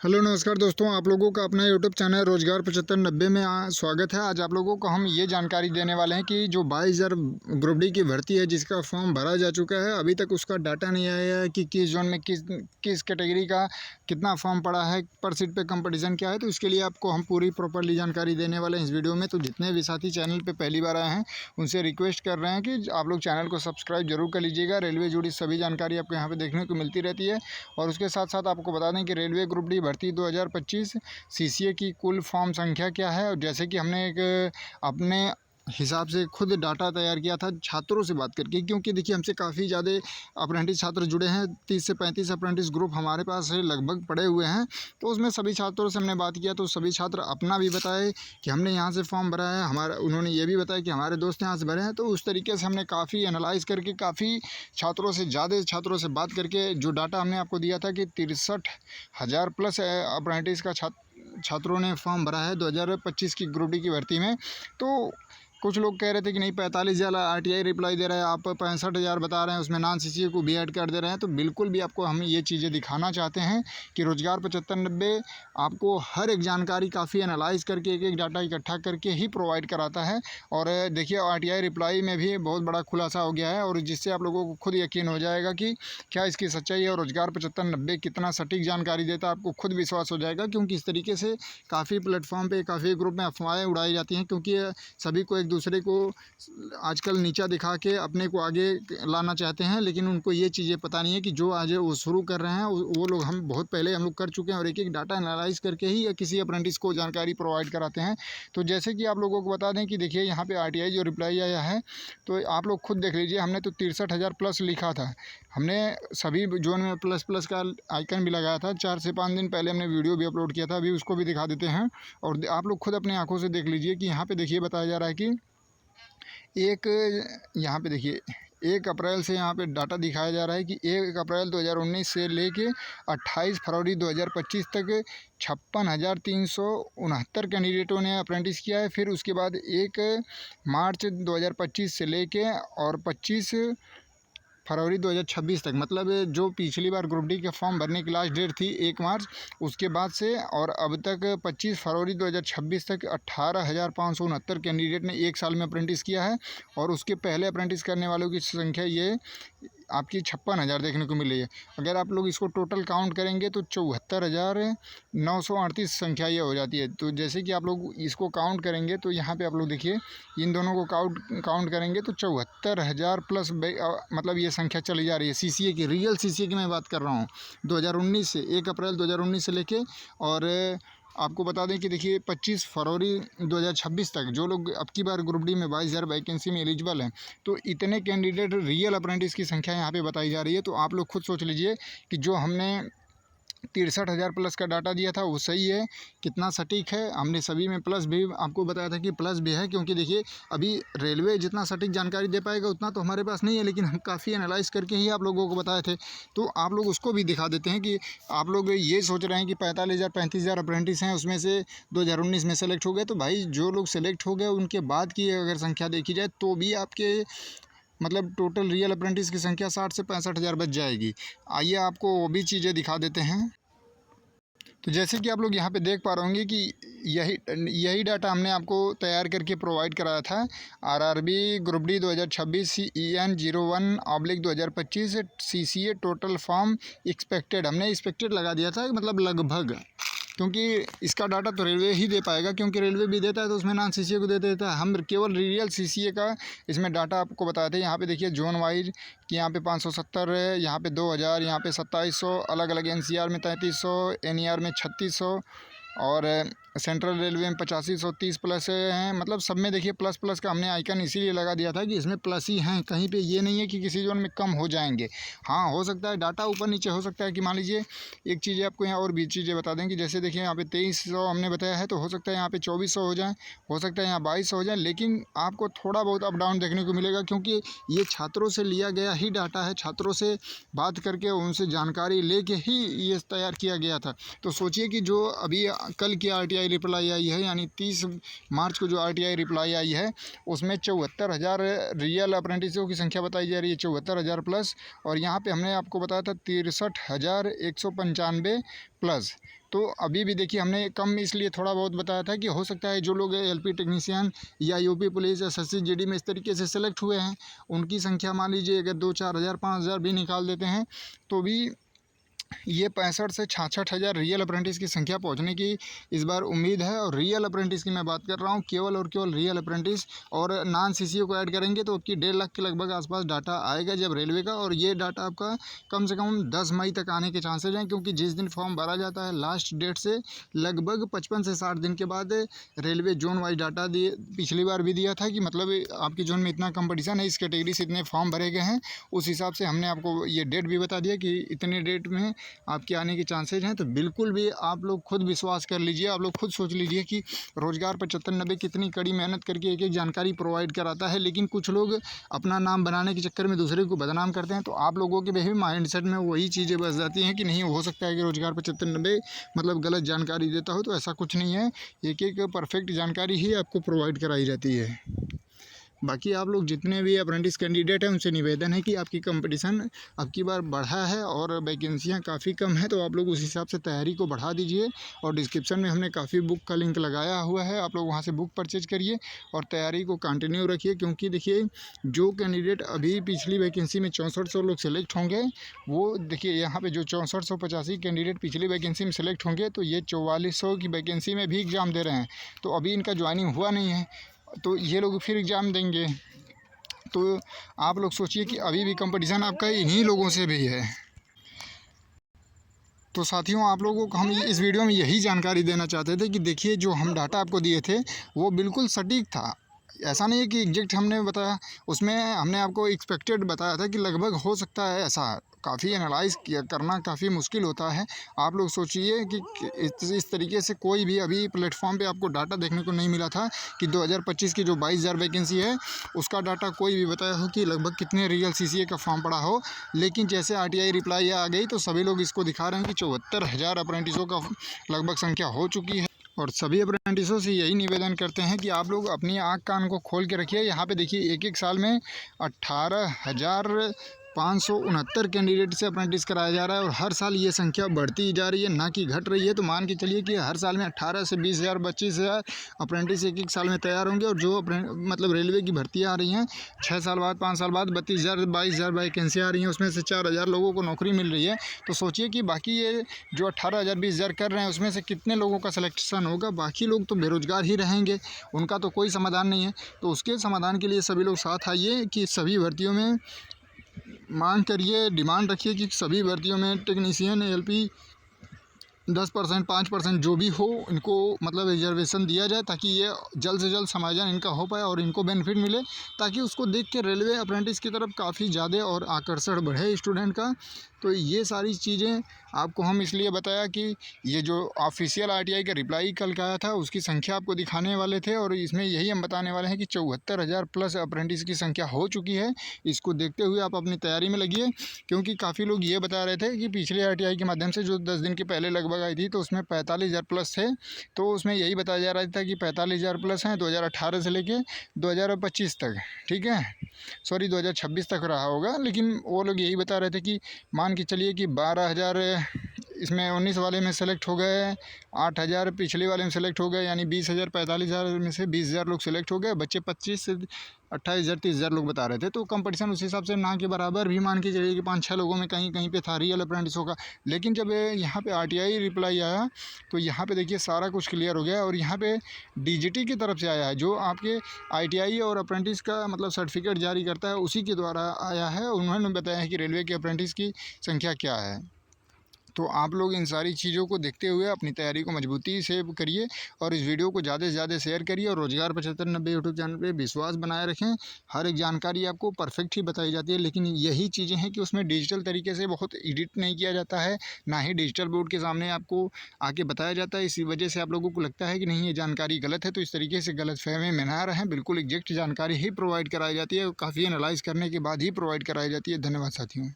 Hello नमस्कार दोस्तों, आप लोगों का अपना यूट्यूब चैनल रोजगार 7590 में स्वागत है। आज आप लोगों को हम ये जानकारी देने वाले हैं कि जो 22,000 ग्रुप डी की भर्ती है जिसका फॉर्म भरा जा चुका है, अभी तक उसका डाटा नहीं आया है कि किस जोन में किस कैटेगरी का कितना फॉर्म पड़ा है, पर सीट पे कंपटीशन क्या है। तो इसके लिए आपको हम पूरी प्रॉपरली जानकारी देने वाले हैं इस वीडियो में। तो जितने भी साथी चैनल पर पहली बार आए हैं उनसे रिक्वेस्ट कर रहे हैं कि आप लोग चैनल को सब्सक्राइब जरूर कर लीजिएगा। रेलवे जुड़ी सभी जानकारी आपको यहाँ पर देखने को मिलती रहती है। और उसके साथ साथ आपको बता दें कि रेलवे ग्रुप डी भर्ती 2025 सीसीए की कुल फॉर्म संख्या क्या है। और जैसे कि हमने एक अपने हिसाब से खुद डाटा तैयार किया था छात्रों से बात करके, क्योंकि देखिए हमसे काफ़ी ज़्यादा अप्रेंटिस छात्र जुड़े हैं। 30 से 35 अप्रेंटिस ग्रुप हमारे पास लगभग पड़े हुए हैं। तो उसमें सभी छात्रों से हमने बात किया तो सभी छात्र अपना भी बताए कि हमने यहाँ से फॉर्म भरा है, उन्होंने ये भी बताया कि हमारे दोस्त यहाँ से भरे हैं। तो उस तरीके से हमने काफ़ी एनालाइज करके काफ़ी ज़्यादा छात्रों से बात करके जो डाटा हमने आपको दिया था कि 63,000 प्लस अप्रेंटिस का छात्रों ने फॉर्म भरा है 2025 की ग्रुप डी की भर्ती में। तो कुछ लोग कह रहे थे कि नहीं 45,000 आरटीआई रिप्लाई दे रहा है, आप 65,000 बता रहे हैं, उसमें नॉन सीसीए को भी ऐड कर दे रहे हैं। तो बिल्कुल भी आपको हम ये चीज़ें दिखाना चाहते हैं कि रोजगार 7590 आपको हर एक जानकारी काफ़ी एनालाइज करके एक डाटा इकट्ठा करके ही प्रोवाइड कराता है। और देखिए आरटीआई रिप्लाई में भी बहुत बड़ा खुलासा हो गया है, और जिससे आप लोगों को खुद यकीन हो जाएगा कि क्या इसकी सच्चाई है और रोजगार 7590 कितना सटीक जानकारी देता है। आपको खुद विश्वास हो जाएगा, क्योंकि इस तरीके से काफ़ी प्लेटफॉर्म पे काफ़ी ग्रुप में अफवाहें उड़ाई जाती हैं, क्योंकि सभी को दूसरे को आजकल नीचा दिखा के अपने को आगे लाना चाहते हैं। लेकिन उनको ये चीज़ें पता नहीं है कि जो आज वो शुरू कर रहे हैं वो लोग हम बहुत पहले हम लोग कर चुके हैं, और एक एक डाटा एनालाइज करके ही किसी अप्रेंटिस को जानकारी प्रोवाइड कराते हैं। तो जैसे कि आप लोगों को बता दें कि देखिए यहाँ पे आरटीआई जो रिप्लाई आया है तो आप लोग खुद देख लीजिए। हमने तो 63,000 प्लस लिखा था, हमने सभी जोन में प्लस प्लस का आइकन भी लगाया था। 4 से 5 दिन पहले हमने वीडियो भी अपलोड किया था, अभी उसको भी दिखा देते हैं। और आप लोग खुद अपनी आंखों से देख लीजिए कि यहाँ पे देखिए बताया जा रहा है कि यहाँ पे देखिए 1 अप्रैल से यहाँ पे डाटा दिखाया जा रहा है कि 1 अप्रैल 2019 से लेके 28 फरवरी 2025 तक 56,369 कैंडिडेटों ने अप्रेंटिस किया है। फिर उसके बाद 1 मार्च 2025 से लेके और 25 फरवरी 2026 तक, मतलब जो पिछली बार ग्रुप डी के फॉर्म भरने की लास्ट डेट थी 1 मार्च, उसके बाद से और अब तक 25 फरवरी 2026 तक 18,569 कैंडिडेट ने 1 साल में अप्रेंटिस किया है। और उसके पहले अप्रेंटिस करने वालों की संख्या ये आपकी 56,000 देखने को मिल रही है। अगर आप लोग इसको टोटल काउंट करेंगे तो 74,938 संख्या ये हो जाती है। तो जैसे कि आप लोग इसको काउंट करेंगे तो यहाँ पे आप लोग देखिए इन दोनों को काउंट करेंगे तो 74,000 प्लस मतलब ये संख्या चली जा रही है। सीसीए की, रियल सीसीए की मैं बात कर रहा हूँ 2019 से, 1 अप्रैल 2019 से लेके और आपको बता दें कि देखिए 25 फरवरी 2026 तक जो लोग अब की बार ग्रुप डी में 22,000 वैकेंसी में एलिजिबल हैं, तो इतने कैंडिडेट रियल अप्रेंटिस की संख्या यहाँ पे बताई जा रही है। तो आप लोग खुद सोच लीजिए कि जो हमने 63,000 प्लस का डाटा दिया था वो सही है, कितना सटीक है। हमने सभी में प्लस भी आपको बताया था कि प्लस भी है, क्योंकि देखिए अभी रेलवे जितना सटीक जानकारी दे पाएगा उतना तो हमारे पास नहीं है, लेकिन हम काफ़ी एनालाइज करके ही आप लोगों को बताए थे। तो आप लोग उसको भी दिखा देते हैं कि आप लोग ये सोच रहे हैं कि 45,000 35,000 अप्रेंटिस हैं, उसमें से 2019 में सेलेक्ट हो गए। तो भाई जो लोग सेलेक्ट हो गए उनके बाद की अगर संख्या देखी जाए तो भी आपके मतलब टोटल रियल अप्रेंटिस की संख्या 60 से 65,000 बच जाएगी। आइए आपको वो भी चीज़ें दिखा देते हैं। तो जैसे कि आप लोग यहाँ पे देख पा रहे होंगे कि यही डाटा हमने आपको तैयार करके प्रोवाइड कराया था। RRB group D 2026 EN 01/2025 CCA total form expected, हमने एक्सपेक्टेड लगा दिया था, मतलब लगभग, क्योंकि इसका डाटा तो रेलवे ही दे पाएगा, क्योंकि रेलवे भी देता है तो उसमें नॉन सीसीए को दे देता है। हम केवल रियल सीसीए का इसमें डाटा आपको बताए थे। यहाँ पे देखिए जोन वाइज कि यहाँ पे 570 है, यहाँ पे 2,000, यहाँ पे 2700, अलग अलग NCR में 3300, NER में 3600 और सेंट्रल रेलवे में 8530 प्लस हैं। मतलब सब में देखिए प्लस प्लस का हमने आइकन इसीलिए लगा दिया था कि इसमें प्लस ही हैं, कहीं पे ये नहीं है कि किसी जोन में कम हो जाएंगे। हाँ, हो सकता है डाटा ऊपर नीचे हो सकता है कि मान लीजिए एक चीज़ें आपको यहाँ और भी चीज़ें बता दें कि जैसे देखिए यहाँ पे 2300 हमने बताया है, तो हो सकता है यहाँ पे 2400 हो जाए, हो सकता है यहाँ 2200 हो जाए, लेकिन आपको थोड़ा बहुत अप डाउन देखने को मिलेगा, क्योंकि ये छात्रों से लिया गया ही डाटा है। छात्रों से बात करके उनसे जानकारी लेके ही ये तैयार किया गया था। तो सोचिए कि जो अभी कल की RTI रिप्लाई आई है, यानी 30 मार्च को जो RTI रिप्लाई आई है उसमें 74,000 रियल अप्रेंटिसों की संख्या बताई जा रही है, 74,000 प्लस। और यहाँ पे हमने आपको बताया था 63,195 प्लस। तो अभी भी देखिए हमने कम इसलिए थोड़ा बहुत बताया था कि हो सकता है जो लोग LP टेक्नीशियन या UP पुलिस SSC GD में इस तरीके से सेलेक्ट हुए हैं, उनकी संख्या मान लीजिए अगर 2-4 हज़ार 5 हज़ार भी निकाल देते हैं तो भी ये 65 से 66,000 रियल अप्रेंटिस की संख्या पहुंचने की इस बार उम्मीद है। और रियल अप्रेंटिस की मैं बात कर रहा हूं, केवल और केवल रियल अप्रेंटिस, और नॉन CCO को ऐड करेंगे तो आपकी 1.5 लाख के लगभग आसपास डाटा आएगा जब रेलवे का। और ये डाटा आपका कम से कम 10 मई तक आने के चांसेज हैं, क्योंकि जिस दिन फॉर्म भरा जाता है लास्ट डेट से लगभग 55 से 60 दिन के बाद रेलवे जोन वाइज डाटा दिए, पिछली बार भी दिया था कि मतलब आपकी जोन में इतना कंपटीशन है, इस कैटेगरी से इतने फॉर्म भरे गए हैं, उस हिसाब से हमने आपको ये डेट भी बता दिया कि इतने डेट में आपके आने के चांसेज हैं। तो बिल्कुल भी आप लोग खुद विश्वास कर लीजिए, आप लोग खुद सोच लीजिए कि रोजगार 75-90 कितनी कड़ी मेहनत करके एक एक जानकारी प्रोवाइड कराता है, लेकिन कुछ लोग अपना नाम बनाने के चक्कर में दूसरे को बदनाम करते हैं। तो आप लोगों के भी माइंडसेट में वही चीज़ें बस जाती हैं कि नहीं, हो सकता है कि रोजगार 75-90 मतलब गलत जानकारी देता हो, तो ऐसा कुछ नहीं है। एक एक परफेक्ट जानकारी ही आपको प्रोवाइड कराई जाती है। बाकी आप लोग जितने भी अप्रेंटिस कैंडिडेट हैं उनसे निवेदन है कि आपकी कंपटीशन अब की बार बढ़ा है और वैकेंसियां काफ़ी कम है, तो आप लोग उस हिसाब से तैयारी को बढ़ा दीजिए। और डिस्क्रिप्शन में हमने काफ़ी बुक का लिंक लगाया हुआ है, आप लोग वहां से बुक परचेज करिए और तैयारी को कंटिन्यू रखिए। क्योंकि देखिए जो कैंडिडेट अभी पिछली वैकेंसी में 6400 लोग सेलेक्ट होंगे, वो देखिए यहाँ पर जो 6485 कैंडिडेट पिछली वैकेंसी में सेलेक्ट होंगे, तो ये 4400 की वैकेंसी में भी एग्ज़ाम दे रहे हैं। तो अभी इनका ज्वाइनिंग हुआ नहीं है, तो ये लोग फिर एग्ज़ाम देंगे। तो आप लोग सोचिए कि अभी भी कंपटीशन आपका इन्हीं लोगों से भी है। तो साथियों, आप लोगों को हम इस वीडियो में यही जानकारी देना चाहते थे कि देखिए जो हम डाटा आपको दिए थे वो बिल्कुल सटीक था। ऐसा नहीं है कि एग्जैक्ट हमने बताया, उसमें हमने आपको एक्सपेक्टेड बताया था कि लगभग हो सकता है ऐसा। काफ़ी एनालाइज किया करना काफ़ी मुश्किल होता है। आप लोग सोचिए कि इस तरीके से कोई भी अभी प्लेटफॉर्म पे आपको डाटा देखने को नहीं मिला था कि 2025 की जो 22,000 वैकेंसी है उसका डाटा कोई भी बताया हो कि लगभग कितने रियल CCA का फॉर्म पड़ा हो। लेकिन जैसे RTI रिप्लाई आ गई तो सभी लोग इसको दिखा रहे हैं कि 74,000 अप्रेंटिसों का लगभग संख्या हो चुकी है। और सभी अप्रेंटिसों से यही निवेदन करते हैं कि आप लोग अपनी आँख कान को खोल के रखिए। यहाँ पे देखिए एक एक साल में 18,569 कैंडिडेट से अप्रेंटिस कराया जा रहा है और हर साल ये संख्या बढ़ती जा रही है, ना कि घट रही है। तो मान के चलिए कि हर साल में 18 से 20,000 25,000 अप्रेंटिस एक एक साल में तैयार होंगे। और जो मतलब रेलवे की भर्तियाँ आ रही हैं 6 साल बाद 5 साल बाद 32,000 22,000 वैकेंसी आ रही हैं, उसमें से 4,000 लोगों को नौकरी मिल रही है। तो सोचिए कि बाकी ये जो 18,000 20,000 कर रहे हैं उसमें से कितने लोगों का सिलेक्शन होगा। बाकी लोग तो बेरोजगार ही रहेंगे, उनका तो कोई समाधान नहीं है। तो उसके समाधान के लिए सभी लोग साथ आइए कि सभी भर्तियों में मांग करिए, डिमांड रखिए कि सभी भर्तियों में टेक्नीशियन LP 10% 5% जो भी हो इनको मतलब रिजर्वेशन दिया जाए, ताकि ये जल्द से जल्द समायोजन इनका हो पाए और इनको बेनिफिट मिले, ताकि उसको देख के रेलवे अप्रेंटिस की तरफ काफ़ी ज़्यादा और आकर्षण बढ़े स्टूडेंट का। तो ये सारी चीज़ें आपको हम इसलिए बताया कि ये जो ऑफिशियल RTI का रिप्लाई कल का आया था उसकी संख्या आपको दिखाने वाले थे, और इसमें यही हम बताने वाले हैं कि 74,000 प्लस अप्रेंटिस की संख्या हो चुकी है। इसको देखते हुए आप अपनी तैयारी में लगिए, क्योंकि काफ़ी लोग ये बता रहे थे कि पिछले RTI के माध्यम से जो 10 दिन के पहले लगभग आई थी तो उसमें 45,000 प्लस थे। तो उसमें यही बताया जा रहा था कि 45,000 प्लस हैं 2018 से लेके 2025 तक, ठीक है, सॉरी 2026 तक रहा होगा। लेकिन वो लोग यही बता रहे थे कि मान के चलिए कि 12,000 इसमें 19 वाले में सेलेक्ट हो गए, 8,000 पिछले वाले में सेलेक्ट हो गए, यानी 20,000 45,000 में से 20,000 लोग सेलेक्ट हो गए। बच्चे 25 से 28,000 30,000 लोग बता रहे थे। तो कंपटीशन उस हिसाब से ना के बराबर भी मान के चलिए कि 5-6 लोगों में कहीं कहीं पे था रियल अप्रेंटिसों का। लेकिन जब यहाँ पे RTI रिप्लाई आया तो यहाँ पे देखिए सारा कुछ क्लियर हो गया, और यहाँ पे DGT की तरफ से आया है, जो आपके ITI और अप्रेंटिस का मतलब सर्टिफिकेट जारी करता है उसी के द्वारा आया है। उन्होंने बताया है कि रेलवे के अप्रेंटिस की संख्या क्या है। तो आप लोग इन सारी चीज़ों को देखते हुए अपनी तैयारी को मजबूती से करिए और इस वीडियो को ज़्यादा से ज़्यादा शेयर करिए, और रोजगार 75-90 यूट्यूब चैनल पे विश्वास बनाए रखें। हर एक जानकारी आपको परफेक्ट ही बताई जाती है, लेकिन यही चीज़ें हैं कि उसमें डिजिटल तरीके से बहुत एडिट नहीं किया जाता है, ना ही डिजिटल बोर्ड के सामने आपको आके बताया जाता है। इसी वजह से आप लोगों को लगता है कि नहीं ये जानकारी गलत है। तो इस तरीके से गलतफहमी में ना रहें, बिल्कुल एग्जैक्ट जानकारी ही प्रोवाइड कराई जाती है, काफ़ी एनालाइज करने के बाद ही प्रोवाइड कराई जाती है। धन्यवाद साथियों।